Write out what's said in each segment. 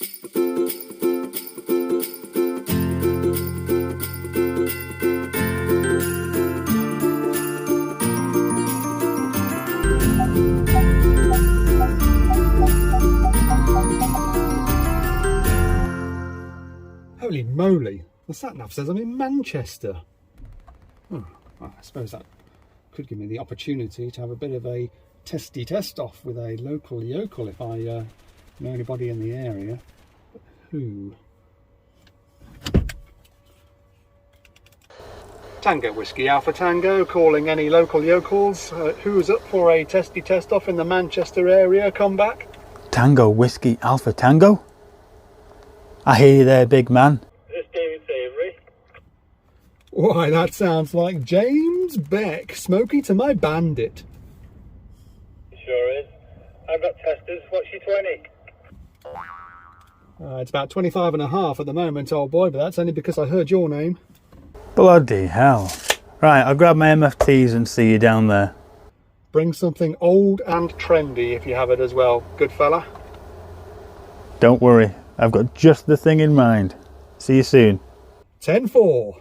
Holy moly, the sat-nav says I'm in Manchester. Oh, well, I suppose that could give me the opportunity to have a bit of a testy test off with a local yokel if I know anybody in the area. But who? Tango Whiskey Alpha Tango, calling any local yokels. Who's up for a testy test off in the Manchester area? Come back. Tango Whiskey Alpha Tango? I hear you there, big man. Is this David Savory? Why, that sounds like James Beck, Smoky to my bandit. It sure is. I've got testers. What's your 20? It's about 25 and a half at the moment, old boy, but that's only because I heard your name. Bloody hell. Right, I'll grab my MFTs and see you down there. Bring something old and trendy if you have it as well, good fella. Don't worry, I've got just the thing in mind. See you soon. 10-4.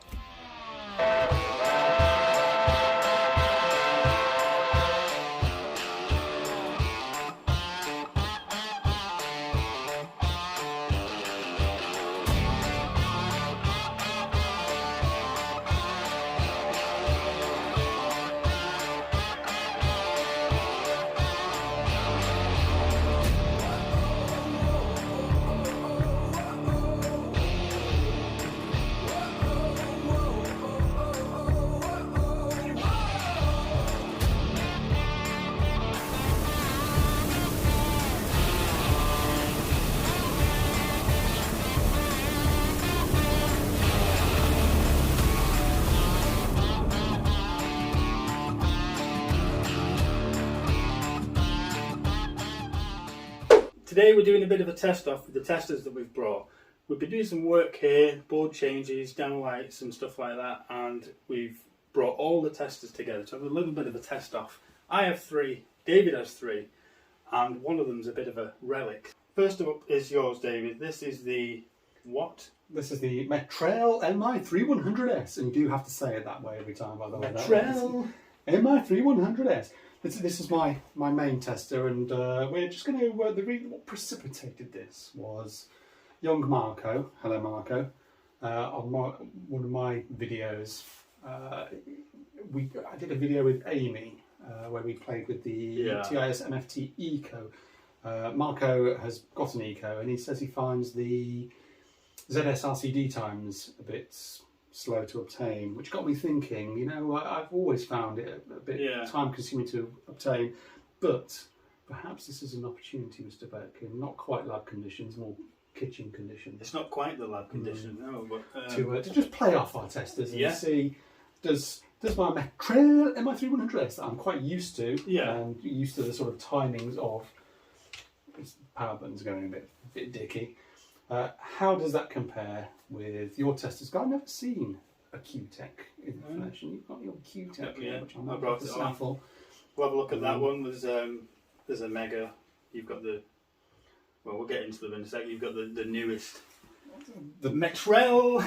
Today we're doing a bit of a test off with the testers that we've brought. We've been doing some work here, board changes, downlights and stuff like that, and we've brought all the testers together to have a little bit of a test off. I have 3, David has 3, and one of them's a bit of a relic. First up is yours, David. This is the what? This is the Metrel MI3100s, and you do have to say it that way every time, by the way. Metrel MI3100s. This is my main tester, and we're just going to. What precipitated this was young Marco. Hello, Marco. On one of my videos, I did a video with Amy where we played with the TIS MFT Eco. Marco has got an Eco, and he says he finds the ZS RCD times a bit slow to obtain, which got me thinking, you know, I've always found it a bit time consuming to obtain, but perhaps this is an opportunity, Mr. Beck, in not quite lab conditions, more kitchen conditions. It's not quite the lab condition, no, but to just play off our testers and see, does my Metrel MI3100s that I'm quite used to, and used to the sort of timings of power buttons going a bit dicky, how does that compare with your testers? I've never seen a Kewtech in the flesh, and you've got your Kewtech here, which I brought it on. We'll have a look at that one. There's a Mega. You've got the, well, we'll get into them in a sec. You've got the newest, the Metrel.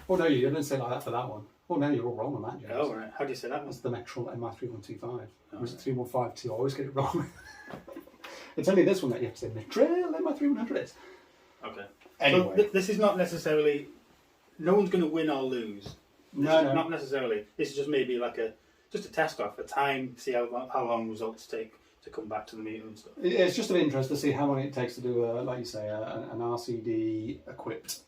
Oh no, you didn't say like that for that one. Oh no, you're all wrong on that, James. Oh right, how do you say that one? That's the Metrel MI3125. Or was it 3152? I always get it wrong. It's only this one that you have to say Metrel MI3100s. Okay. Anyway, so this is not necessarily. No one's going to win or lose. No, not necessarily. This is just maybe like just a test off, a time, see how long results take to come back to the meter and stuff. It's just of interest to see how long it takes to do like you say, an RCD equipped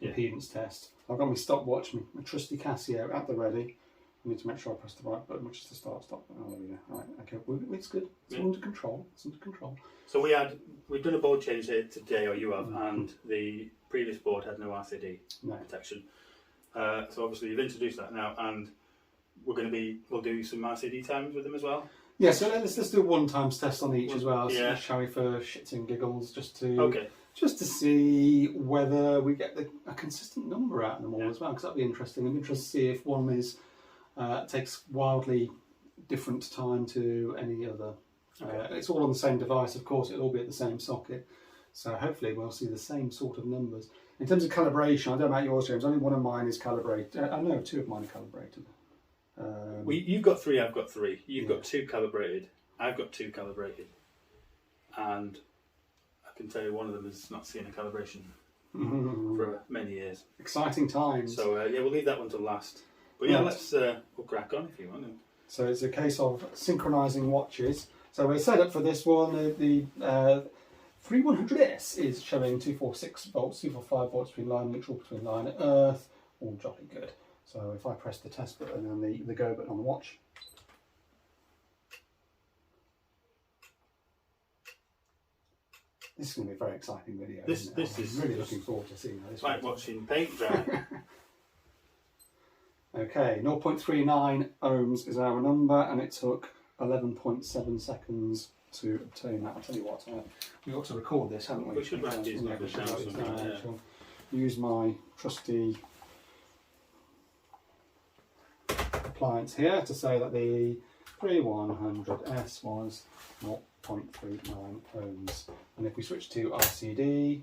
impedance test. I've got my stopwatch, my trusty Casio at the ready. I need to make sure I press the right button, which is the start stop. Oh, there we go. All right, okay, it's good. It's under control. It's under control. So we've done a board change here today, or you have, and the previous board had no RCD protection. So obviously you've introduced that now, and we'll do some RCD times with them as well. Yeah, so let's do a one times test on each as well. So shall we, for shits and giggles, just to see whether we get a consistent number out of them all as well, because that'd be interesting. I'm interested to see if one is takes wildly different time to any other. It's all on the same device, of course. It'll all be at the same socket. So hopefully we'll see the same sort of numbers. In terms of calibration, I don't know about yours, James, only one of mine is calibrated. I know 2 of mine are calibrated. You've got 3, I've got 3. You've got 2 calibrated, I've got 2 calibrated. And I can tell you one of them is not seeing a calibration for many years. Exciting times. So yeah, we'll leave that one to last. But yeah, let's we'll crack on if you want to. So it's a case of synchronising watches. So we're set up for this one. The 3100s is showing 246 volts, 245 volts between line neutral, between line and earth. All jolly good. So if I press the test button and the go button on the watch, this is going to be a very exciting video. This is really looking forward to seeing how this like works. watching paint dry. Okay, 0.39 ohms is our number, and it took 11.7 seconds to obtain that. I'll tell you what, we ought to record this, haven't we? We should write these numbers down somewhere, yeah. I'll use my trusty appliance here to say that the 3100s was 0.39 ohms. And if we switch to RCD,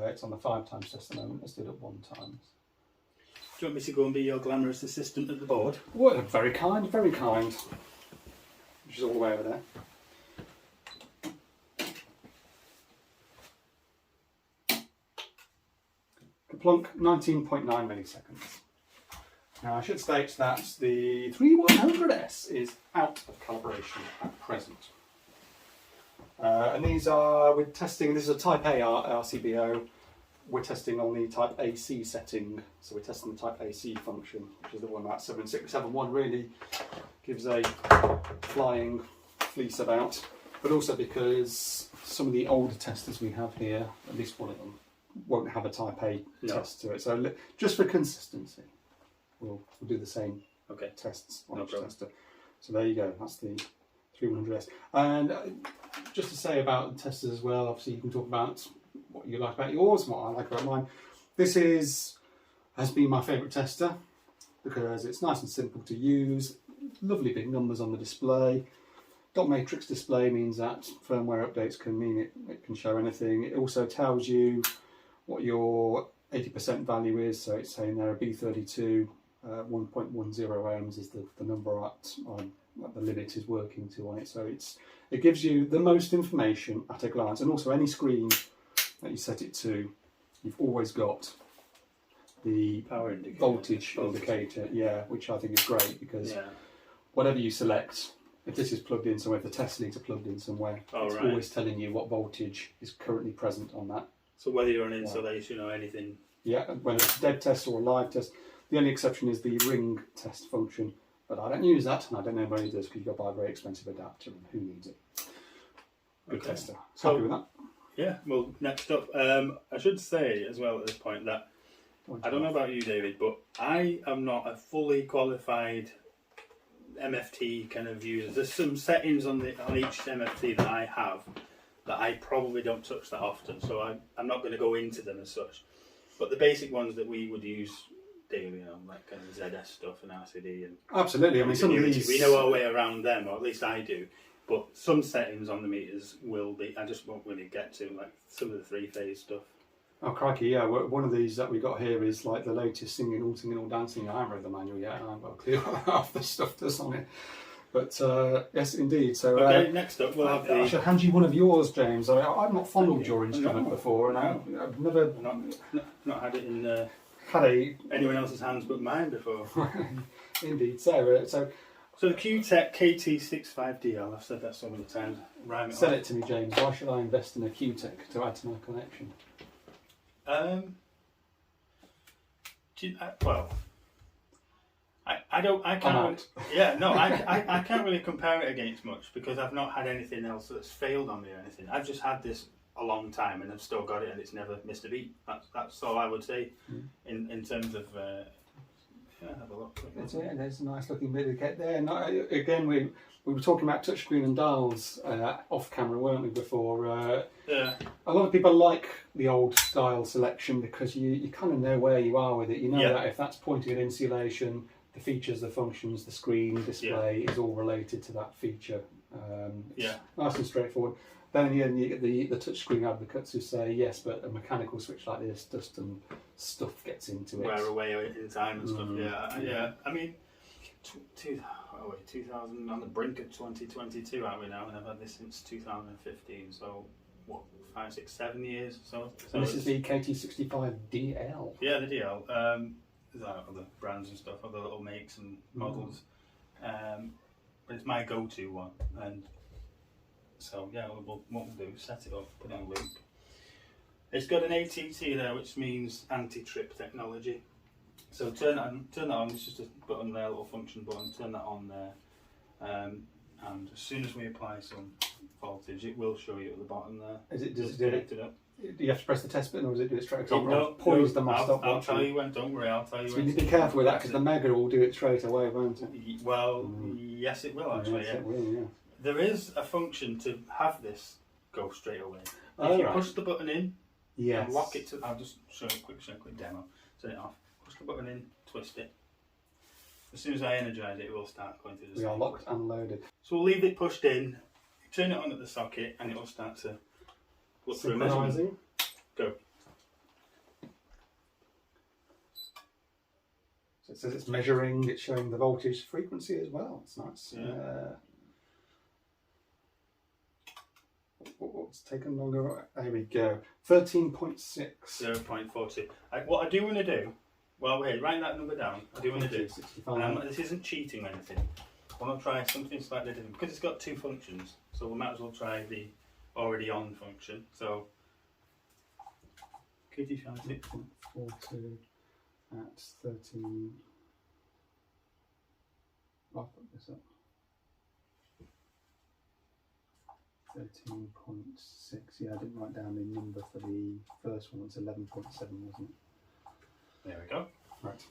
it's on the 5 times test at the moment. Let's do it at 1 times. Do you want me to go and be your glamorous assistant at the board? Well, very kind, very kind. Which is all the way over there. Plunk, 19.9 milliseconds. Now I should state that the 3100s is out of calibration at present. And these are, we're testing, this is a Type A RCBO. We're testing on the Type AC setting, so we're testing the Type AC function, which is the one that 7671 really gives a flying fleece about, but also because some of the older testers we have here, at least one of them, won't have a Type A test to it. So just for consistency, we'll do the same tests on each tester. So there you go, that's the 3100s. And just to say about the testers as well, obviously you can talk about what you like about yours and what I like about mine. This has been my favourite tester because it's nice and simple to use, lovely big numbers on the display. Dot matrix display means that firmware updates can mean it can show anything. It also tells you what your 80% value is, so it's saying there a B32, 1.10 ohms is the number at the limit is working to on it. So it gives you the most information at a glance, and also any screen that you set it to, you've always got the Power indicator. voltage indicator, which I think is great because whatever you select, if this is plugged in somewhere, if the test leads are plugged in somewhere, it's always telling you what voltage is currently present on that. So whether you're on installation or anything. Yeah, whether it's a dead test or a live test. The only exception is the ring test function, but I don't use that, and I don't know anybody does because you've got to buy a very expensive adapter, and who needs it? Good tester. So, happy with that? Yeah, well, next up, I should say as well at this point that I don't know about you, David, but I am not a fully qualified MFT kind of user. There's some settings on each MFT that I have that I probably don't touch that often, so I'm not going to go into them as such. But the basic ones that we would use daily, like kind of ZS stuff and RCD and absolutely. I mean, some of these we know our way around them, or at least I do. But some settings on the meters will be I just won't really get to, like some of the 3-phase stuff. Oh crikey, yeah. One of these that we got here is like the latest singing, all dancing. I haven't read the manual yet, and I've got a clue half the stuff that's on it. But yes, indeed. So next up we'll have I should hand you one of yours, James. I've not fondled your instrument before, and I've never not had it in had anyone else's hands but mine before. Indeed. So the Kewtech KT65DL. I've said that so many times. Sell it to me, James. Why should I invest in a Kewtech to add to my collection? I can't really compare it against much because I've not had anything else that's failed on me or anything. I've just had this a long time and I've still got it and it's never missed a beat. That's all I would say in terms of. Have a look. There's a nice looking bit of kit there. And again, we were talking about touchscreen and dials off camera, weren't we, before? A lot of people like the old dial selection because you kind of know where you are with it. You know that if that's pointing at insulation, the features, the functions, the screen display is all related to that feature. It's nice and straightforward. Then you get the touchscreen advocates who say yes, but a mechanical switch like this, dust and stuff gets into it. Wear away in time and stuff. Yeah. I mean, 2000 on the brink of 2022, aren't we now? And I've had this since 2015. So what, 5, 6, 7 years or so. And this is the KT65DL. Yeah, the DL. There's other brands and stuff, other little makes and models. But it's my go-to one, and so yeah, what we'll do is set it up, put it on loop. It's got an ATT there, which means anti-trip technology. So turn that on. It's just a button there, a little function button. Turn that on there, and as soon as we apply some voltage, it will show you at the bottom there. Does it do it? Up. Do you have to press the test button, or does it do it straight? No, poised them. I'll tell you when. Don't worry, I'll tell you so when. you need to be careful with that because the Mega will do it straight away, won't it? Well, yes, it will actually. Yes, it will, yeah. There is a function to have this go straight away. Oh, if you right. push the button in, yes. and lock it to. I'll just show you a quick demo. Turn it off. Push the button in, twist it. As soon as I energise it, it will start going through the We are locked and loaded. So we'll leave it pushed in, turn it on at the socket, and it will start to look through a measurement. Synchronising. Go. So it says it's measuring, it's showing the voltage frequency as well. It's nice. Yeah. What's taken longer? There we go. 13.6. 0.42. What I do want to do, well, here, write that number down. I do want to do. 65. This isn't cheating or anything. I want to try something slightly different because it's got two functions. So we might as well try the already on function. So KT65. 6.42 at 13. I'll put this up. 13.6. Yeah, I didn't write down the number for the first one. It's 11.7, wasn't it? There we go. Right.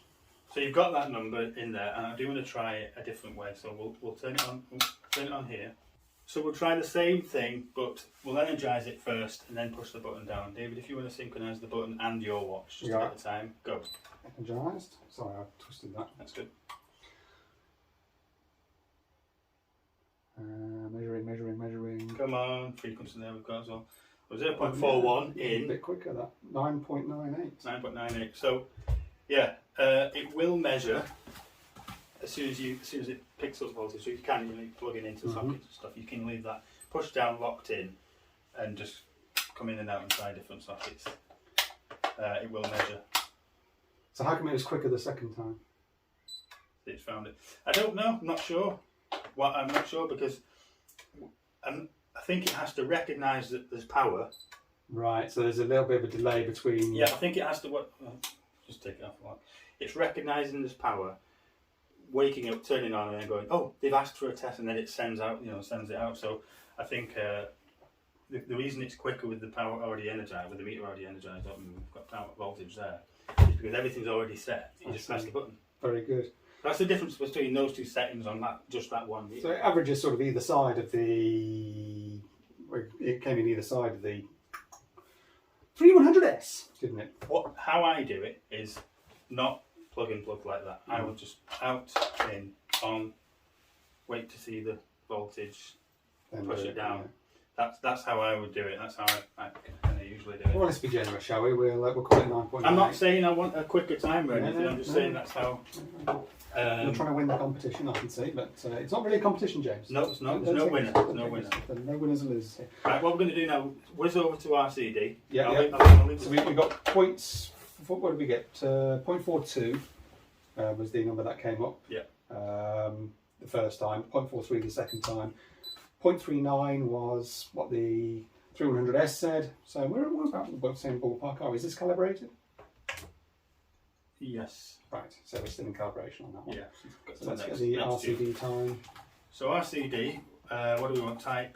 So you've got that number in there, and I do want to try it a different way. So we'll turn it on. Turn it on here. So we'll try the same thing, but we'll energise it first, and then push the button down. David, if you want to synchronise the button and your watch just at the time, go. Energised. Sorry, I twisted that. That's good. Measuring. Come on, frequency there we've got as well. 0.41 A in. bit quicker, that. 9.98. 9.98. So yeah, it will measure as soon as it picks up voltage. So you can plug it into sockets and stuff. You can leave that pushed down, locked in, and just come in and out and try different sockets. It will measure. So how come it was quicker the second time? It's found it. I don't know. I'm not sure. Well, I'm not sure because I think it has to recognise that there's power. Right. So there's a little bit of a delay between. Yeah, I think it has to. Just take it off. It's recognising there's power, waking up, turning on, and then going, "Oh, they've asked for a test," and then it sends it out. So I think the reason it's quicker with the power already energized, with the meter already energized, and we've got power voltage there, is because everything's already set. You just press the button. Very good. That's the difference between those two settings on just that one meter. So it averages sort of either side of the. It came in either side of the 3100s, didn't it? How I do it is not plug and plug like that. I would just out, in, on, wait to see the voltage, Then push it down. Yeah. That's how I would do it. That's how I kind of usually do it. Well, let's be generous, shall we? We'll call it 9.9. I'm not saying I want a quicker time or anything. No, I'm just no. saying that's how. You're trying to win the competition, I can see, but it's not really a competition, James. No, it's not. There's Don't no take winner. it. There's no winner. There are no winners and losers here. Right, what we're going to do now, whiz over to our CD. Yeah, I'll yeah. leave So this- we got points. What did we get? 0.42 was the number that came up. Yeah. The first time. 0.43 the second time. 0.39 was what the 3100s said. So we're about the same ballpark, are we? Is this calibrated? Yes. Right. So we're still in calibration on that one. Yeah. So let's get the RCD time. So RCD, what do we want? Type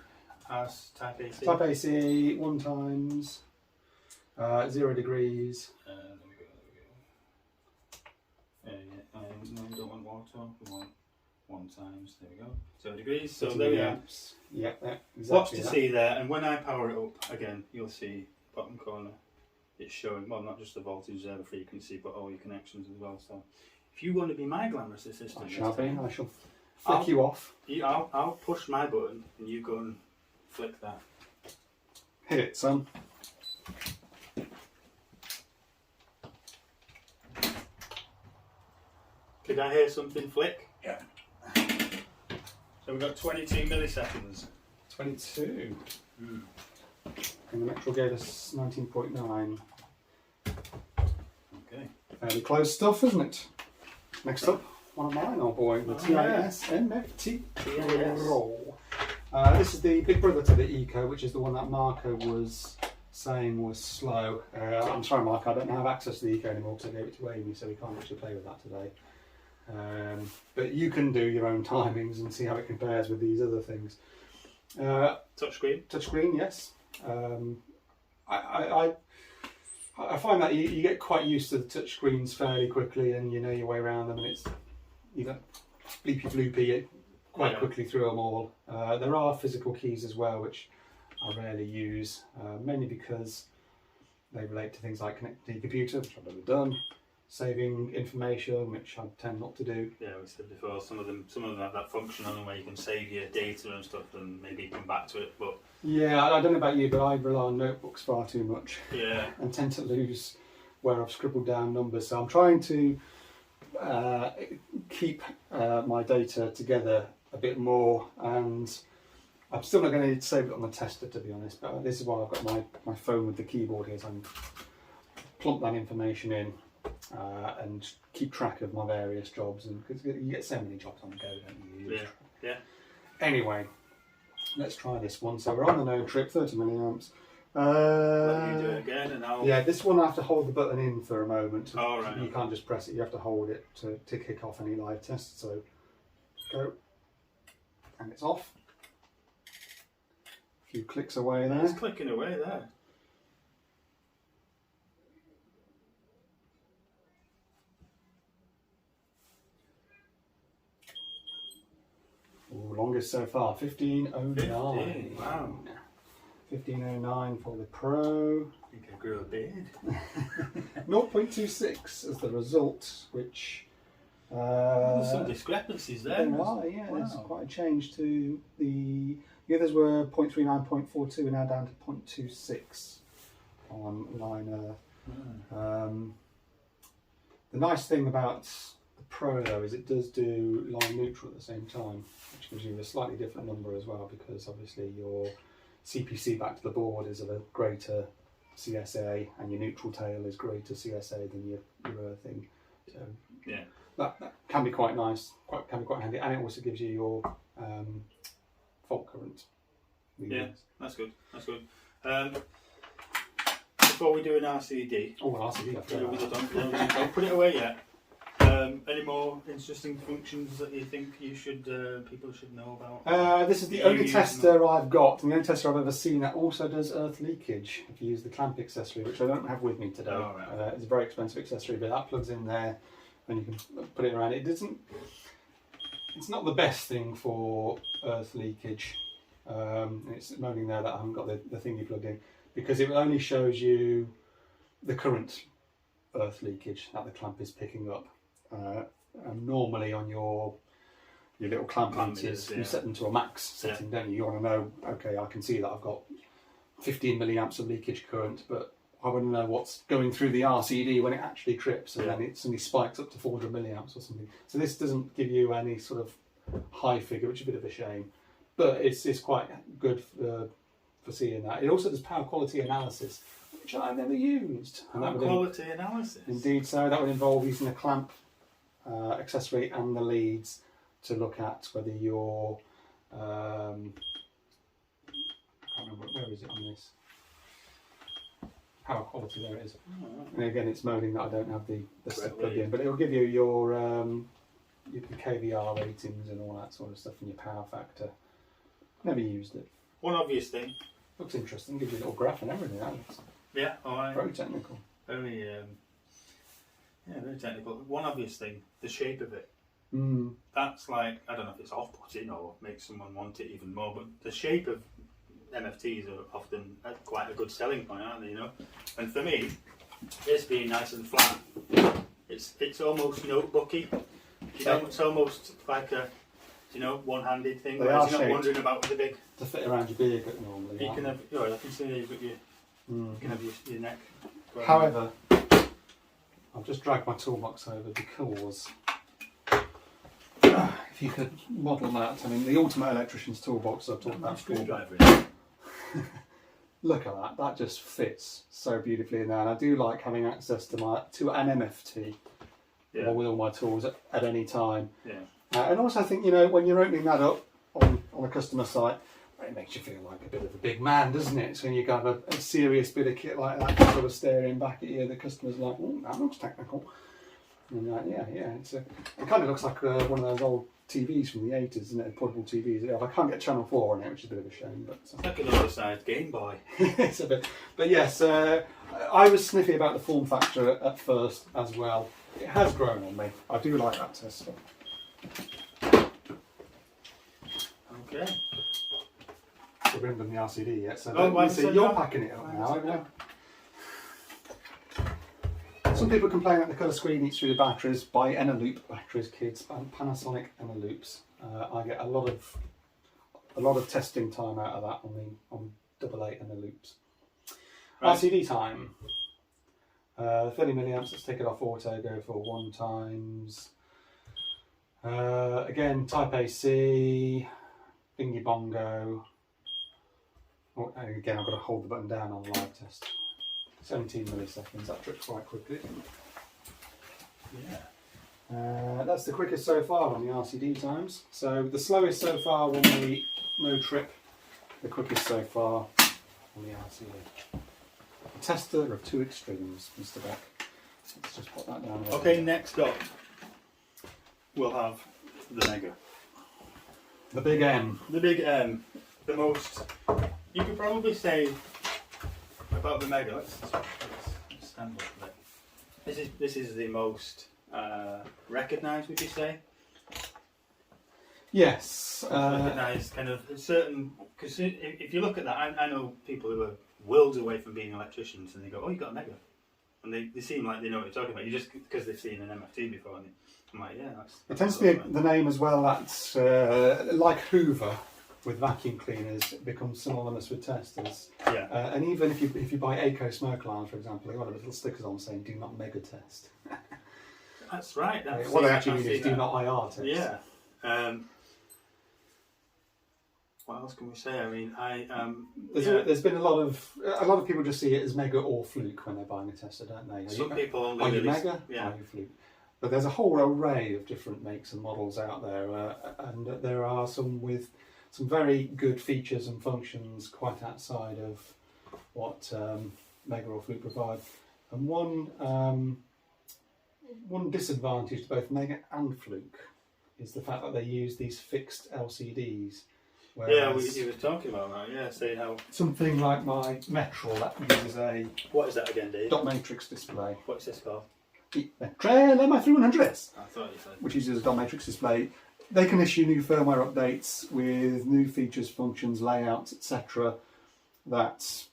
AC. Type AC 1 times 0 degrees. There we go. No, we don't want water. We want 1 times. There we go. 0 degrees. So there we are. Yeah, exactly. Lots to see there. And when I power it up again, you'll see bottom corner. It's showing, well, not just the voltage there, the frequency, but all your connections as well. So if you want to be my glamorous assistant, I shall be. time, I shall flick you off. I'll push my button and you go and flick that. Hit it, son. Could I hear something flick? Yeah. So we've got 22 milliseconds. 22. And the Metrel gave us 19.9. Okay. Fairly close stuff, isn't it? Next up, one of mine, old boy, the TIS MFT Pro. This is the big brother to the Eco, which is the one that Marco was saying was slow. I'm sorry, Marco, I don't have access to the Eco anymore because I gave it to Amy, so we can't actually play with that today. But you can do your own timings and see how it compares with these other things. Touchscreen? Touchscreen, yes. I find that you get quite used to the touchscreens fairly quickly, and you know your way around them, and it's, you know, bleepy floopy quite quickly through them all. There are physical keys as well, which I rarely use, mainly because they relate to things like connecting to your computer, which I've never done, saving information, which I tend not to do. Yeah, we said before, some of them have that function on them where you can save your data and stuff and maybe come back to it, but... Yeah, I don't know about you, but I rely on notebooks far too much. Yeah. And tend to lose where I've scribbled down numbers, so I'm trying to keep my data together a bit more, and I'm still not going to save it on the tester, to be honest, but this is why I've got my phone with the keyboard here, so I can plump that information in and keep track of my various jobs, and because you get so many jobs on the go, don't you? Yeah. Anyway, let's try this one. So we're on the no trip, 30 milliamps. Let you do it again, and I'll... Yeah, this one I have to hold the button in for a moment. Oh, right. You can't just press it, you have to hold it to kick off any live tests. So go, and it's off. A few clicks away there. It's clicking away there. Ooh, longest so far, 1509. 15, wow. 1509 for the Pro. I think I grew a beard. 0.26 as the result, which... There's some discrepancies there. There are, yeah. Wow. There's quite a change to the others were 0.39, 0.42, and now down to 0.26 on line Earth. The nice thing about the Pro though is it does do line neutral at the same time, which gives you a slightly different number as well, because obviously your CPC back to the board is of a greater CSA, and your neutral tail is greater CSA than your earthing. So yeah, that can be quite nice, can be quite handy, and it also gives you your fault current readings. Yeah, that's good. That's good. Before we do an RCD, oh, an RCD. Don't put it away yet. Any more interesting functions that you think people should know about? This is the only tester I've got, and the only tester I've ever seen that also does earth leakage. If you use the clamp accessory, which I don't have with me today. Oh, right. It's a very expensive accessory, but that plugs in there, and you can put it around. It's not the best thing for earth leakage. It's moaning there that I haven't got the thing you plugged in, because it only shows you the current earth leakage that the clamp is picking up. And normally on your little clamp meters, you set them to a max setting, don't you? You want to know, okay, I can see that I've got 15 milliamps of leakage current, but I want to know what's going through the RCD when it actually trips, and then it suddenly spikes up to 400 milliamps or something. So this doesn't give you any sort of high figure, which is a bit of a shame, but it's quite good for seeing that. It also does power quality analysis, which I've never used. Power quality analysis? Indeed, so that would involve using a clamp accessory and the leads to look at whether your I can't remember, where is it on this? Power quality, there it is. Oh, and again, it's moaning that I don't have the stuff plugged in, but it'll give you your KVR ratings and all that sort of stuff, and your power factor. Never used it. One obvious thing. Looks interesting, gives you a little graph and everything. That looks very technical. Very very technical. One obvious thing, the shape of it. That's like, I don't know if it's off-putting or makes someone want it even more, but the shape of MFTs are often quite a good selling point, aren't they? You know, and for me, this being nice and flat, it's almost notebooky. You know, it's almost like you know, one-handed thing. They Whereas are you're not shaped wandering about with a big. to fit around your beer gut normally. You aren't can they? have. Oh, I can see you've got your. You can have your neck. However, I've just dragged my toolbox over because if you could model that, I mean, the ultimate electrician's toolbox I've talked about before. Screwdriver. Look at that, that just fits so beautifully in there. And I do like having access to an MFT with all my tools at any time. Yeah. And also I think, you know, when you're opening that up on a customer site, it makes you feel like a bit of a big man, doesn't it? So when you have a serious bit of kit like that sort of staring back at you, the customer's like, oh, that looks technical. And you're like, yeah, it kind of looks like one of those old TVs from the 80s, isn't it? Portable TVs. I can't get Channel 4 on it, which is a bit of a shame. But It's like an oversized Game Boy. it's a bit. But yes, I was sniffy about the form factor at first as well. It has grown on me. I do like that tester. Okay. We haven't done the RCD yet, so you're packing it up now, aren't you? Some people complain that the colour screen eats through the batteries. Buy Eneloop batteries, kids, and Panasonic Eneloops. I get a lot of testing time out of that on AA Eneloops. Right. RCD time. 30 milliamps. Let's take it off auto. Go for 1 times. Again, Type AC, Bingy Bongo. Oh, and again, I've got to hold the button down on live test. 17 milliseconds, that trips quite quickly. Yeah. That's the quickest so far on the RCD times. So the slowest so far will be no trip. The quickest so far on the RCD. A tester of two extremes, Mr. Beck. Let's just put that down. Okay, next up we'll have the Mega. The big M. The big M. The most, you could probably say about the Mega. Let's stand up a bit. This is the most recognised, would you say? Yes. Recognised kind of certain, because if you look at that, I know people who are worlds away from being electricians and they go, oh, you got a Mega. And they seem like they know what you're talking about. You just because they've seen an MFT before. And I'm like, yeah, that's. It tends to be the name as well. That's like Hoover with vacuum cleaners. It becomes synonymous with testers. Yeah. And even if you buy Aco smoke alarms, for example, they've got little stickers on saying "Do not mega test." That's right. What they actually mean is "Do not IR test." Yeah. What else can we say? I mean, there's been a lot of people just see it as mega or fluke when they're buying a tester, don't they? Some people only are you really, mega? yeah. Are you fluke? But there's a whole array of different makes and models out there, and there are some with some very good features and functions quite outside of what mega or fluke provide. And one disadvantage to both mega and fluke is the fact that they use these fixed LCDs. Yeah, you were talking about that. Yeah, saying how something like my Metrel that uses a what is that again, Dave? dot matrix display. What's this called? The Metrel MI3100s, I thought you said. which uses a dot matrix display. They can issue new firmware updates with new features, functions, layouts, etc. that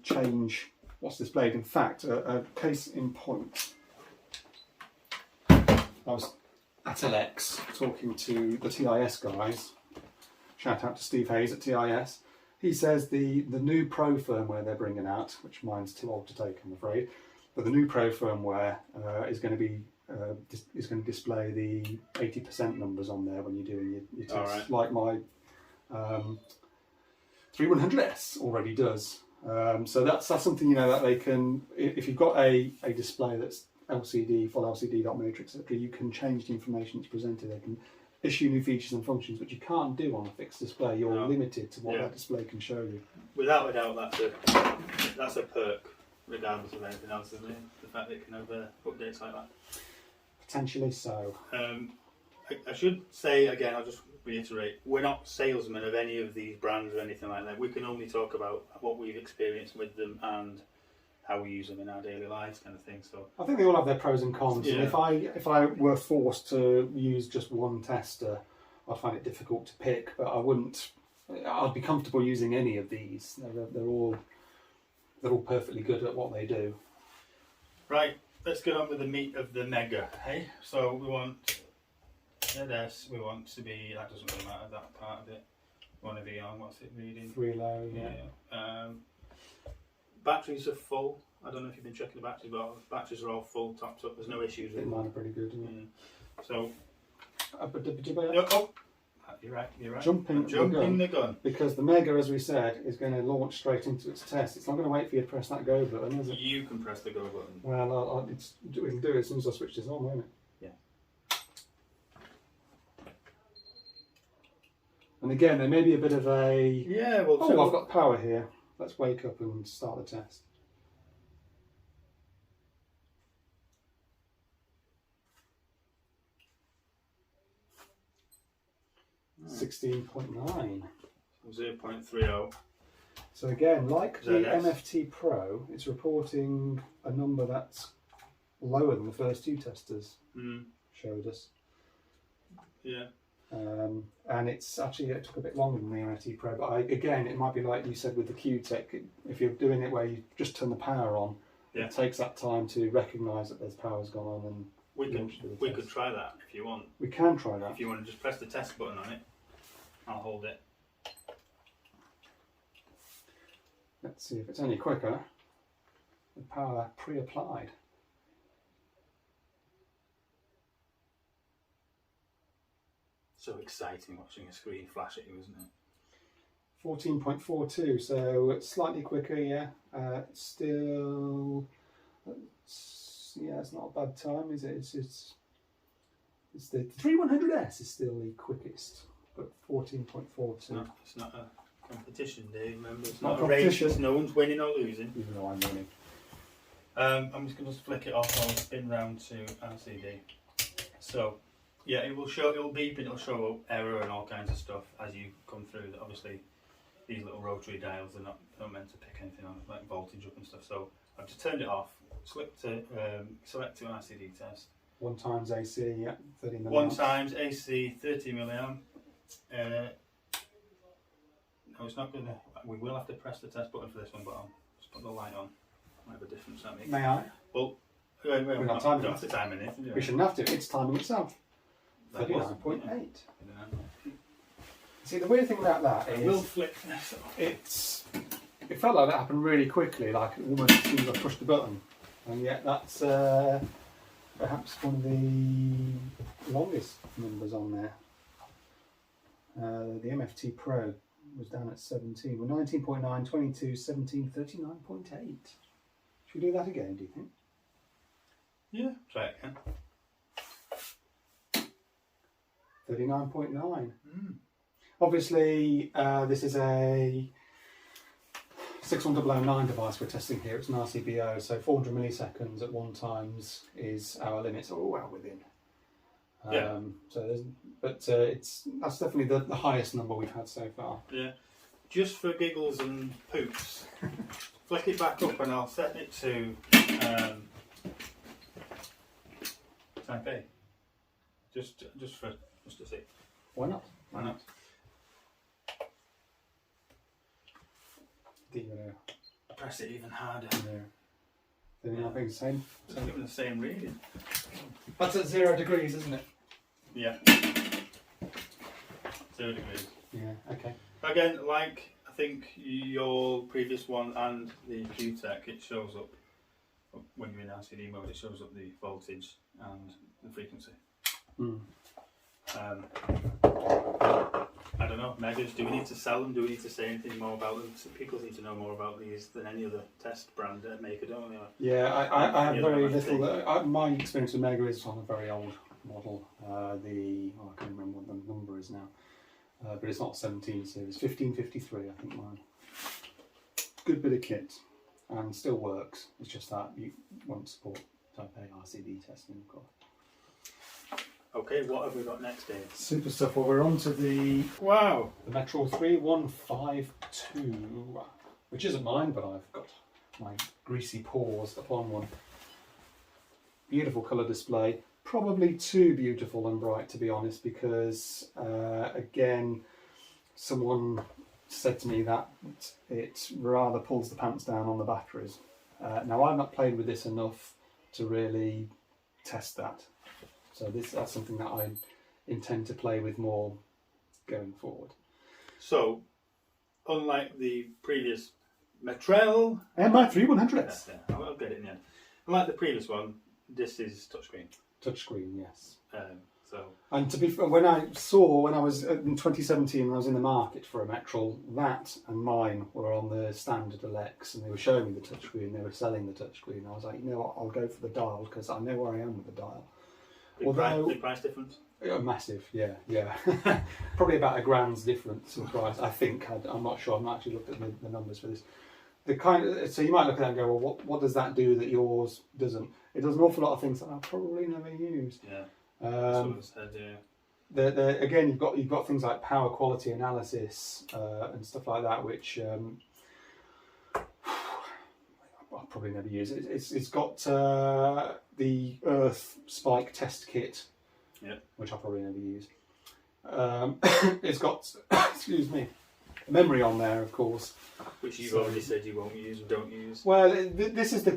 change what's displayed. In fact, a case in point. I was at LX talking to the TIS guys. Shout out to Steve Hayes at TIS. He says the new Pro firmware they're bringing out, which mine's too old to take, I'm afraid, but the new Pro firmware is going to display the 80% numbers on there when you're doing your tests, like my 3100s already does. So that's something that they can. If you've got a display that's LCD, full LCD dot matrix, etc., you can change the information that's presented. They can issue new features and functions, which you can't do on a fixed display. You're limited to what that display can show you. Without a doubt, that's a perk, regardless of anything else, isn't it? The fact that it can have updates like that. Potentially so. I should say again, I'll just reiterate, we're not salesmen of any of these brands or anything like that. We can only talk about what we've experienced with them and how we use them in our daily lives, kind of thing. So I think they all have their pros and cons. Yeah. And if I were forced to use just one tester, I'd find it difficult to pick. But I wouldn't. I'd be comfortable using any of these. They're all perfectly good at what they do. Right, let's get on with the meat of the Mega. Hey, so we want ZS we want to be, that doesn't really matter, that part of it. We want to be on, what's it reading? 3 low, yeah. Batteries are full. I don't know if you've been checking the batteries, but batteries are all full, topped up, there's no issues I with think them. mine are pretty good, isn't it? So, Oh, you're right. jumping The gun. because the Mega, as we said, is going to launch straight into its test. It's not going to wait for you to press that go button, is it? You can press the go button. Well, we can do it as soon as I switch this on, won't it? Yeah. And again, there may be a bit of a... Yeah, well... Oh, so I've got power here. Let's wake up and start the test. Hmm. 16.9. 0.30. So again, like the ZS. MFT Pro, it's reporting a number that's lower than the first two testers showed us. Yeah. And it's actually, it took a bit longer than the MFT Pro, but again, it might be like you said with the Kewtech, if you're doing it where you just turn the power on, it takes that time to recognise that there's power's gone on and we could try that if you want. We can try that. If you want to just press the test button on it, I'll hold it. Let's see if it's any quicker. The power pre-applied. So exciting watching a screen flash at you, isn't it? 14.42, so it's slightly quicker, yeah. Still, yeah, it's not a bad time, is it? It's the 3100s is still the quickest, but 14.42. It's not a competition, Dave. Remember, it's Not not a race. competition. No one's winning or losing. Even though I'm winning. I'm just going to flick it off while I spin round to LCD. So, yeah, it will show. It will beep and it'll show error and all kinds of stuff as you come through. Obviously, these little rotary dials are not meant to pick anything on, like voltage up and stuff. So I've just turned it off. Select to an LCD test. 1 times AC, yeah, 30 milliamps. 1 times AC, 30 milliamp. No, it's not going to. We will have to press the test button for this one, but I'll just put the light on. Might have a difference. That makes. May I? Well, We're not timing don't it. have to time it. We shouldn't have to. It's timing itself. That was- 39.8. See, the weird thing about that I will is flick this off. it felt like that happened really quickly, like almost as soon as I pushed the button, and yet that's perhaps one of the longest numbers on there. The MFT Pro was down at 17. Well, 19.9, 22, 17, 39.8. Should we do that again, do you think? Yeah, try it again. 39.9. Obviously, this is a 61009 device we're testing here. It's an RCBO, so 400 milliseconds at 1 times is our limit, so we're well within. Yeah. That's definitely the highest number we've had so far. Yeah. Just for giggles and poops, flick it back up and I'll set it to type A. Just to see. Why not? Why not? Do you know? Press it even harder. Yeah. Then I think the same. It's giving the same reading. That's at 0 degrees, isn't it? Yeah. 0 degrees. Yeah. Okay. Again, like I think your previous one and the Kewtech, it shows up when you're in LCD mode. It shows up the voltage and the frequency. I don't know, Megas, do we need to sell them? Do we need to say anything more about them? So people seem to know more about these than any other test brand maker, don't they? Yeah, I have very MFT. little. My experience with Mega is on a very old model. I can't remember what the number is now, but it's not 17 series. 1553, I think mine. Good bit of kit, and still works. It's just that you won't support Type A RCD testing, of course. Okay, what have we got next, Dave? Super stuff. Well, we're on to the Metrel 3152, which isn't mine, but I've got my greasy paws upon one. Beautiful colour display. Probably too beautiful and bright, to be honest, because again, someone said to me that it rather pulls the pants down on the batteries. Now, I've not played with this enough to really test that. So that's something that I intend to play with more going forward. So, unlike the previous Metrel MI3100s. Yeah, I'll get it in the end. Unlike the previous one, this is touchscreen. Touchscreen, yes. So. And to be fair, when I was in 2017, when I was in the market for a Metrel, that and mine were on the standard Alex, and they were showing me the touchscreen. They were selling the touchscreen. I was like, you know what, I'll go for the dial because I know where I am with the dial. Big price difference. Massive, yeah. Probably about £1,000 difference in price. I think. I'm not sure. I've not actually looked at the numbers for this. So you might look at that and go, well, what does that do that yours doesn't? It does an awful lot of things that I'll probably never use. Yeah. That's what I said, yeah. Again, you've got things like power quality analysis and stuff like that, which I'll probably never use. It's got the Earth spike test kit, which I'll probably never use. It's got, excuse me, memory on there, of course, which you've already said you won't use or don't use. Well, this is the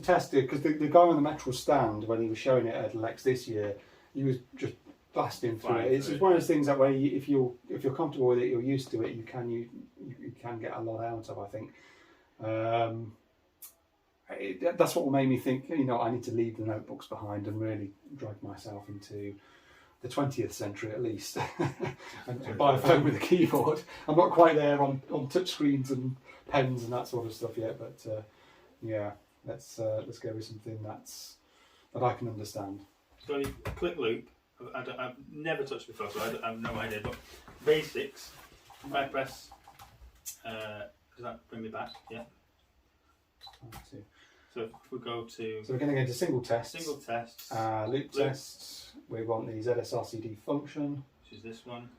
tester, because the guy on the Metrel stand, when he was showing it at Lex this year, he was just blasting through it. It's one of those things that way, if you're comfortable with it, you're used to it, you can get a lot out of. I think that's what made me think, I need to leave the notebooks behind and really drag myself into the 20th century at least, and buy a phone with a keyboard. I'm not quite there on touch screens and pens and that sort of stuff yet, but yeah, let's go with something that I can understand. So a click loop. I've never touched before, so I have no idea. But basics. If I press, does that bring me back? Yeah. So if we go to. So we're going to go to single tests. Single tests. Loop tests. We want the ZSRCD function, which is this one.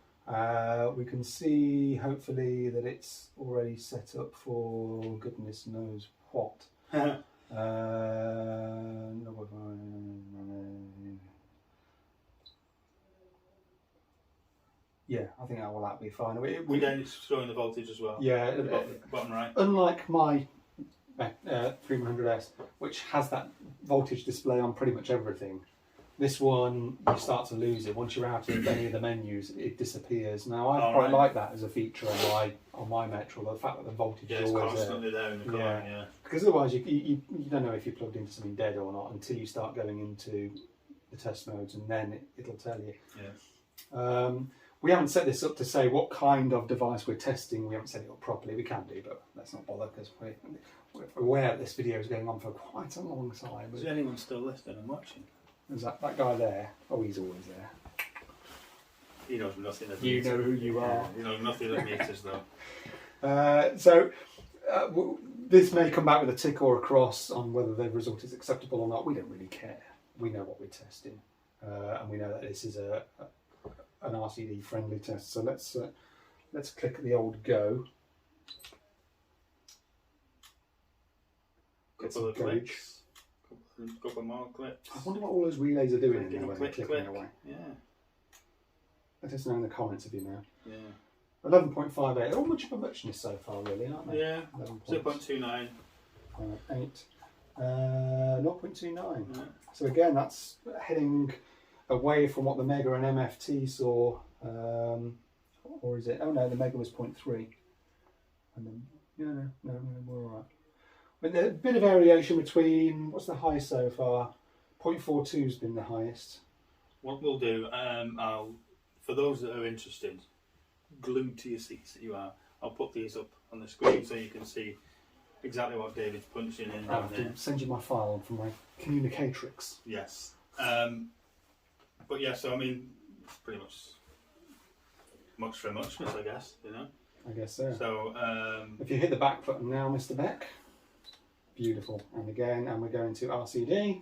We can see hopefully that it's already set up for goodness knows what. Yeah, I think that'll be fine. Then it's showing the voltage as well. Yeah, bottom right. Unlike my 3100s, which has that voltage display on pretty much everything, this one you start to lose it once you're out of any of the menus. It disappears. Now I quite like that as a feature on my Metrel. The fact that the voltage is always constantly there in the corner. Yeah. Because otherwise you don't know if you're plugged into something dead or not until you start going into the test modes, and then it'll tell you. Yeah. We haven't set this up to say what kind of device we're testing. We haven't set it up properly. We can do, but let's not bother because we're aware that this video is going on for quite a long time. Is anyone still listening and watching? Is that guy there? Oh, he's always there. He knows nothing of meters. You know who you are. He knows nothing of meters though. So this may come back with a tick or a cross on whether the result is acceptable or not. We don't really care. We know what we're testing, and we know that this is an RCD friendly test. So let's click the old go. Couple of clicks. Couple more clicks. I wonder what all those relays are doing in there when they're clicking away. Yeah. Let us know in the comments if you know. Yeah. 11.58. Not much of a muchness so far, really, aren't they? Yeah. 0.29. 8. 0.29. Yeah. So again, that's heading away from what the Mega and MFT saw, or is it? Oh no, the Mega was 0.3. And then, no, we're all right. But there's a bit of variation between, what's the high so far? 0.42 has been the highest. What we'll do, for those that are interested, glued to your seats that you are, I'll put these up on the screen so you can see exactly what David's punching in down there. I'll send you my file from my communicatrix. Yes. But yeah, so I mean, it's pretty much for muchness, I guess, I guess so. So, if you hit the back button now, Mr. Beck, beautiful. And we're going to RCD.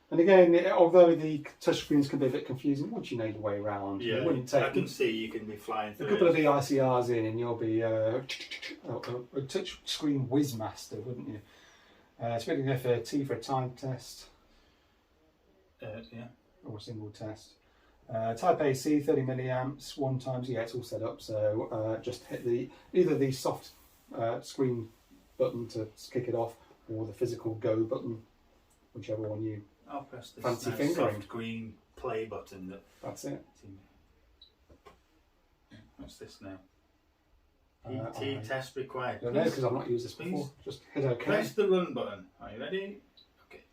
And again, although the touchscreens can be a bit confusing once you know your way around, yeah, it wouldn't take. I can see you can be flying through a couple of EICRs in, and you'll be a touchscreen whiz master, wouldn't you? So we're going to go for T for a time test. Yeah. Or a single test. Type AC, 30 milliamps, 1 times. Yeah, it's all set up. So just hit either the soft screen button to kick it off, or the physical go button, whichever one you. I'll press this fancy fingering. soft green play button. That's it. What's this now? I test required. don't know because I've not used this before. Just hit OK. Press the run button. Are you ready? Okay.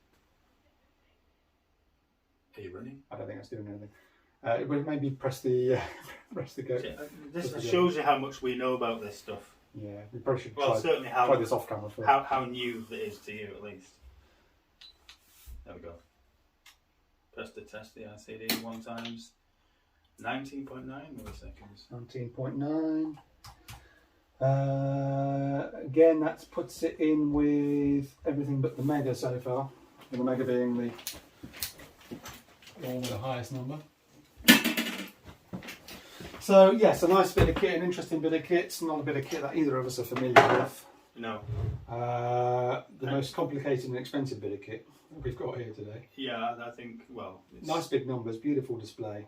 Are you running? I don't think that's doing anything. It will maybe press the press the go. This shows you how much we know about this stuff. Yeah, we probably should certainly try this off camera first. How new it is to you, at least. There we go. Press to test the RCD 1 times 19.9 milliseconds. 19.9. Again, that puts it in with everything but the mega so far. The mega being the one with the highest number. So yes, a nice bit of kit, an interesting bit of kit. It's not a bit of kit that either of us are familiar with. No. The most complicated and expensive bit of kit we've got here today. Yeah, I think, well... Nice big numbers, beautiful display.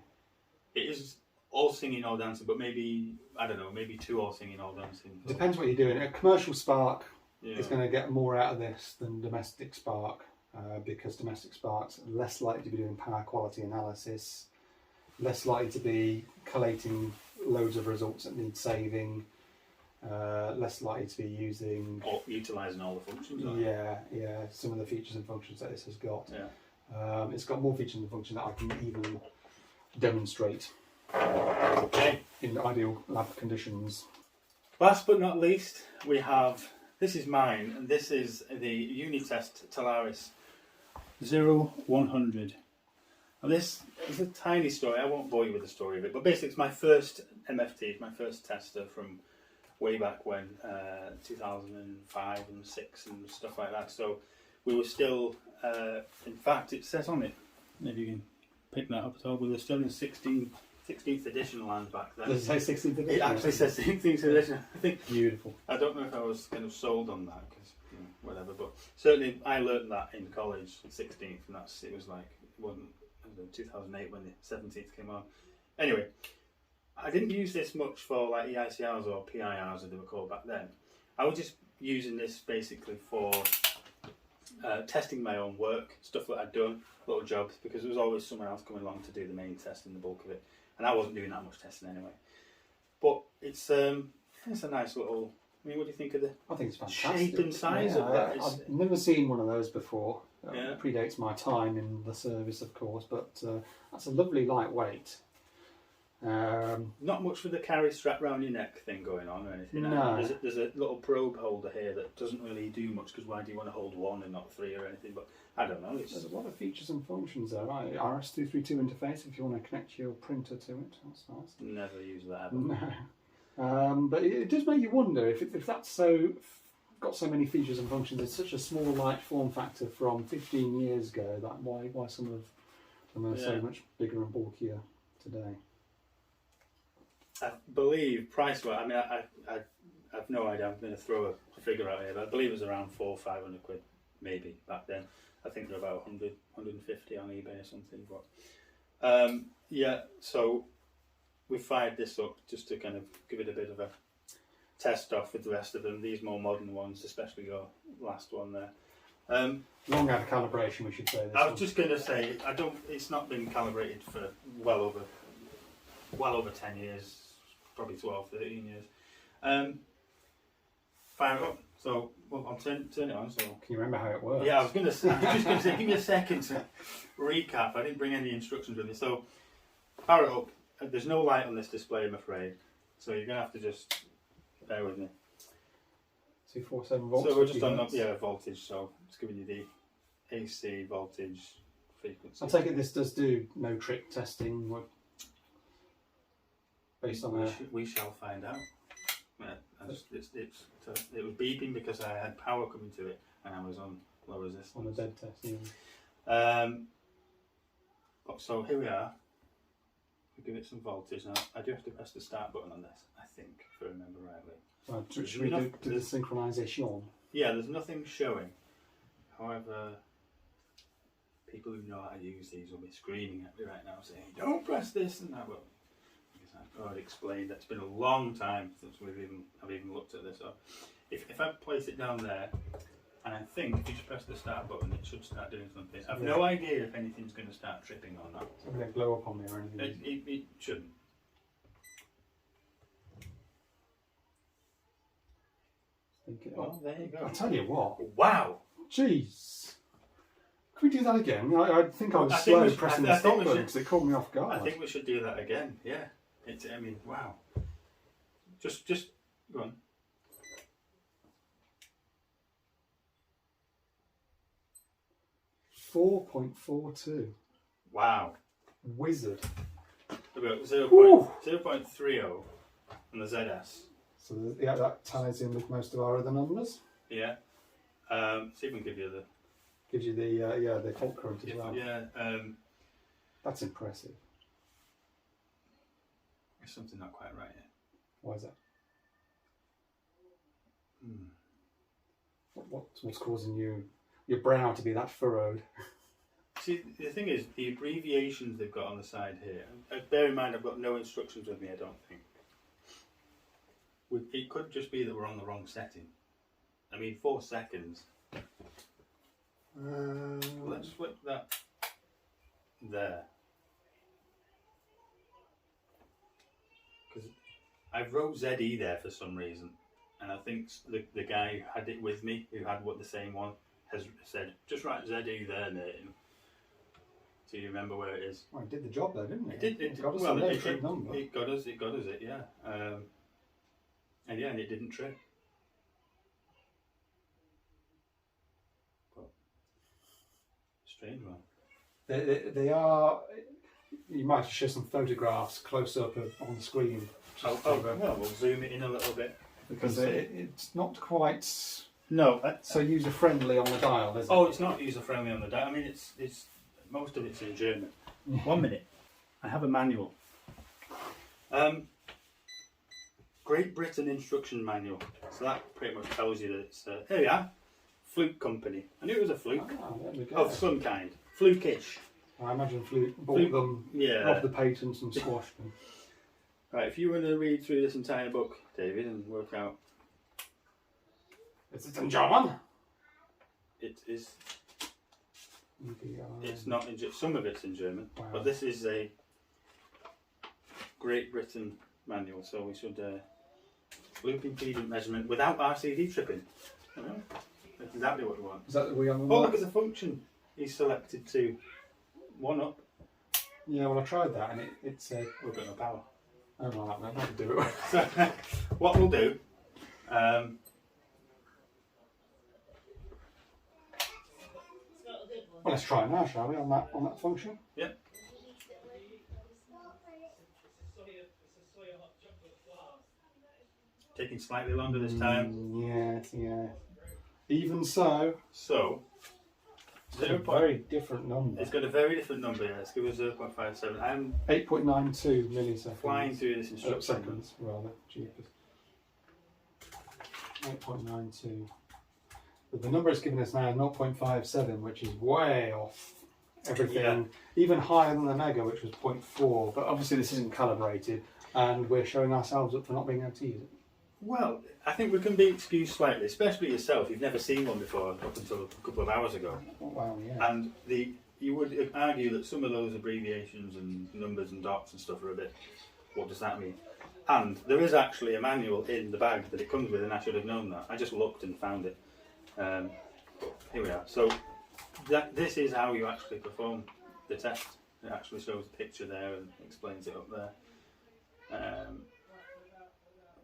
It is all singing, all dancing, but maybe, I don't know, maybe 2 all singing, all dancing. Depends what you're doing. A commercial Spark is going to get more out of this than domestic Spark, because domestic Spark's less likely to be doing power quality analysis, less likely to be collating loads of results that need saving, less likely to be using... Or utilising all the functions. Yeah, some of the features and functions that this has got. Yeah. It's got more features and functions that I can even demonstrate in ideal lab conditions. Last but not least, we have, this is mine, and this is the Unitest Talaris 0100. Now this is a tiny story, I won't bore you with the story of it, but basically it's my first MFT, it's my first tester from way back when, 2005 and 6 and stuff like that. So we were still, in fact it says on it, maybe you can pick that up at all, we were still in 16th edition land back then. Does it say 16th edition? It actually says 16th edition. I think. Beautiful. I don't know if I was kind of sold on that because whatever, but certainly I learned that in college, 16th, and it was like it wasn't 2008 when the 17th came on. Anyway, I didn't use this much for like EICRs or PIRs as they were called back then. I was just using this basically for testing my own work, stuff that I'd done, little jobs, because there was always someone else coming along to do the main test and the bulk of it, and I wasn't doing that much testing anyway. But it's a nice little. I mean, what do you think of the I think it's fantastic. shape and size of that? I've never seen one of those before. Yeah. It predates my time in the service, of course, but that's a lovely lightweight. Not much with the carry strap round your neck thing going on or anything. No. There's a little probe holder here that doesn't really do much, because why do you want to hold 1 and not 3 or anything? But I don't know. There's a lot of features and functions there. Right? RS232 interface if you want to connect your printer to it. That's nice. Never use that. No. But it does make you wonder if that's so got so many features and functions. It's such a small, light form factor from 15 years ago. That why some of them are so much bigger and bulkier today. I believe price-wise, I mean, I've no idea. I'm going to throw a figure out here, but I believe it was around 400 or 500 quid, maybe back then. I think they're about 100, 150 on eBay or something. But yeah, so we fired this up just to kind of give it a bit of a test off with the rest of them. These more modern ones, especially your last one there. Long out of calibration, we should say. I was just going to say, it's not been calibrated for well over 10 years. Probably 12, 13 years. Fire it up. So, well, I'll turn it on. So, can you remember how it works? Yeah, I was just going to say, give me a second to recap. I didn't bring any instructions with me. So, fire it up. There's no light on this display, I'm afraid. So you're going to have to just bear with me. 247 volts. So we're just on voltage. So it's giving you the AC voltage frequency. I take it this does do no trick testing. Based on we shall find out. It was beeping because I had power coming to it and I was on low resistance. On a dead test, yeah. So here we are. We give it some voltage now. I do have to press the start button on this, I think, if I remember rightly. Right, should we do the synchronization? Yeah, there's nothing showing. However, people who know how to use these will be screaming at me right now saying, "Don't press this and that." Well, I've already explained that it's been a long time since I've even looked at this. So if I place it down there, And I think if you just press the start button, it should start doing something. I've no idea if anything's going to start tripping or not. It's not going to blow up on me or anything. It shouldn't. Well, there you go. I'll tell you what. Wow! Jeez. Can we do that again? I think I was slow pressing the stop button because it caught me off guard. I think we should do that again. Yeah. I mean, wow. Just go on. .42. Wow. Wizard. About 0.30 on the ZS. So yeah, that ties in with most of our other numbers. Yeah. See if we can give you the. Gives you the the fault current as well. Yeah. That's impressive. There's something not quite right here. Why is that? What's causing your brow to be that furrowed? See, the thing is, the abbreviations they've got on the side here. Bear in mind, I've got no instructions with me. I don't think. It could just be that we're on the wrong setting. I mean, 4 seconds. Let's flip that there. Because I wrote ZE there for some reason, and I think the guy who had it with me, who had the same one, has said, just write ZE there, Nathan. Do you remember where it is? Well, it did the job though, didn't it? It got us a number. It got us it, yeah. And yeah, and it didn't trip. But strange one. They are. You might show some photographs close up on the screen. Well, we'll zoom it in a little bit because it's not quite so user friendly on the dial, is it? Oh, it's not user friendly on the dial. I mean, it's most of it's in German. 1 minute. I have a manual. Great Britain instruction manual. So that pretty much tells you that it's here we are. Fluke company. I knew it was a fluke. There we go. Of some kind. Fluke-ish. I imagine Fluke bought them, robbed the patents and squashed them. Right, if you were to read through this entire book, David, and work out. Is it in German? It is. It's not in German. Some of it's in German, but this is a Great Britain manual, so we should loop impedance measurement without RCD tripping. I know. That's exactly what we want. Is that the we on the Oh, look at the function he's selected to 1 up. Yeah, well, I tried that and it said we've got no power. Oh, well, I can do it. So, what we'll do. Well, let's try it now, shall we? On that function. Yep. Taking slightly longer this time. Yeah. Even so. So. A very different number. It's got a very different number. Yeah. Let's give it 0.57. I'm 8.92 milliseconds. Flying through this instruction. Seconds, rather. Jeepers. 8.92. But the number it's given us now is 0.57, which is way off everything. Yeah. Even higher than the mega, which was 0.4. But obviously this isn't calibrated, and we're showing ourselves up for not being able to use it. Well, I think we can be excused slightly, especially yourself. You've never seen one before up until a couple of hours ago. Oh, wow, yeah. And you would argue that some of those abbreviations and numbers and dots and stuff are a bit, what does that mean? And there is actually a manual in the bag that it comes with, and I should have known that. I just looked and found it. Here we are. So this is how you actually perform the test. It actually shows a picture there and explains it up there.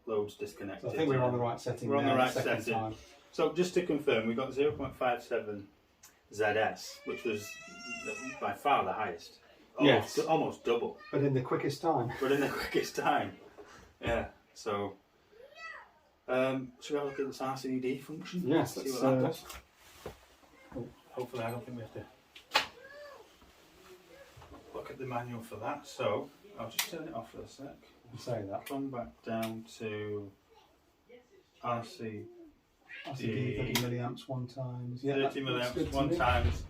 Loads disconnected. So I think we're on the right setting. We're on the right setting. Time. So just to confirm, we got 0.57 ZS, which was by far the highest. Almost double. But in the quickest time. Yeah. So, should we have a look at this RCD function? Yes. See what that does. Hopefully, I don't think we have to look at the manual for that. So, I'll just turn it off for a sec. Say that. Come back down to RCD 30 milliamps 1 times. 30 milliamps 1 times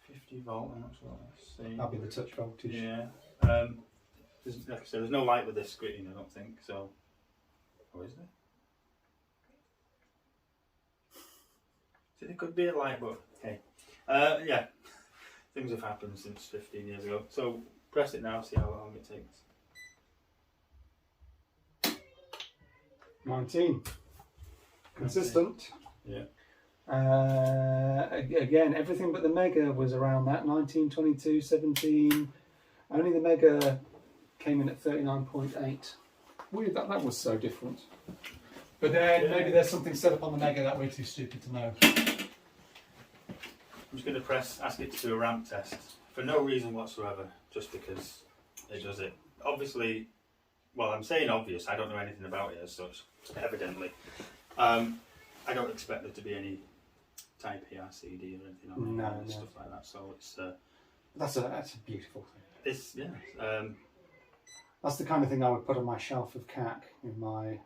50 volt, and that's what I see. That'll be the touch voltage. Yeah. Like I said, there's no light with this screen, I don't think. So, is there? So it could be a light, but hey. Yeah, things have happened since 15 years ago. So press it now, see how long it takes. 19. Consistent. Yeah. Again, everything but the mega was around that. 19, 22, 17. Only the mega came in at 39.8. Weird that was so different. But then maybe there's something set up on the mega that we're too stupid to know. I'm just going to ask it to do a ramp test for no reason whatsoever, just because it does it. Obviously, well, I'm saying obvious, I don't know anything about it as such, evidently. I don't expect there to be any type ERCD or anything on there, and stuff like that, so it's... That's a beautiful thing. It's, yeah. That's the kind of thing I would put on my shelf of CAC in my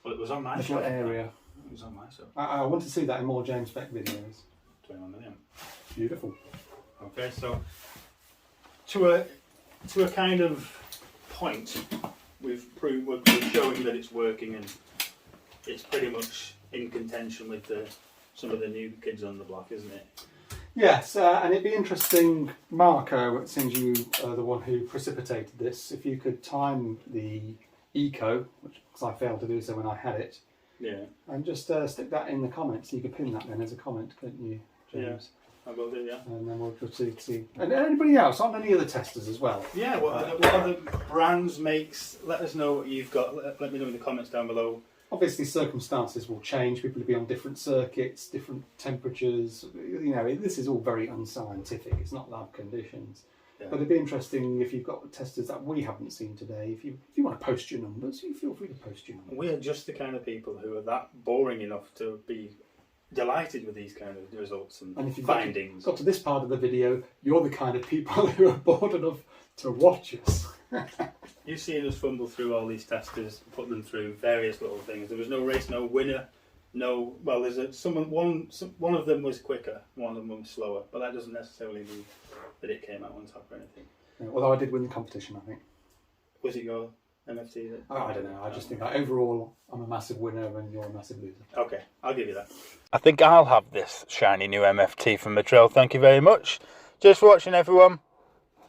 well, it was on my little shelf. area. It was on my shelf. I want to see that in more James Beck videos. 21 million. Beautiful. Okay, so to a kind of point, we're showing that it's working, and it's pretty much in contention with some of the new kids on the block, isn't it? Yes, and it'd be interesting, Marco, since you are the one who precipitated this, if you could time the eco, because I failed to do so when I had it, yeah, and just stick that in the comments. You could pin that then as a comment, couldn't you, James? Yeah, I will do, yeah. And then we'll see. And anybody else on any other testers as well? Yeah, what other brands, makes? Let us know what you've got. Let me know in the comments down below. Obviously, circumstances will change. People will be on different circuits, different temperatures. You know, this is all very unscientific. It's not lab conditions. Yeah. But it'd be interesting if you've got testers that we haven't seen today. If you want to post your numbers, you feel free to post your numbers. We are just the kind of people who are that boring enough to be delighted with these kind of results and if you've findings. Got to this part of the video, you're the kind of people who are bored enough to watch us. You've seen us fumble through all these testers, put them through various little things. There was no race, no winner, no. Well, one of them was quicker, one of them was slower, but that doesn't necessarily mean that it came out on top or anything. Yeah, although I did win the competition, I think. Was it your MFT? I don't know. I just think that overall, I'm a massive winner and you're a massive loser. Okay, I'll give you that. I think I'll have this shiny new MFT from Metrel. Thank you very much. Cheers for watching, everyone.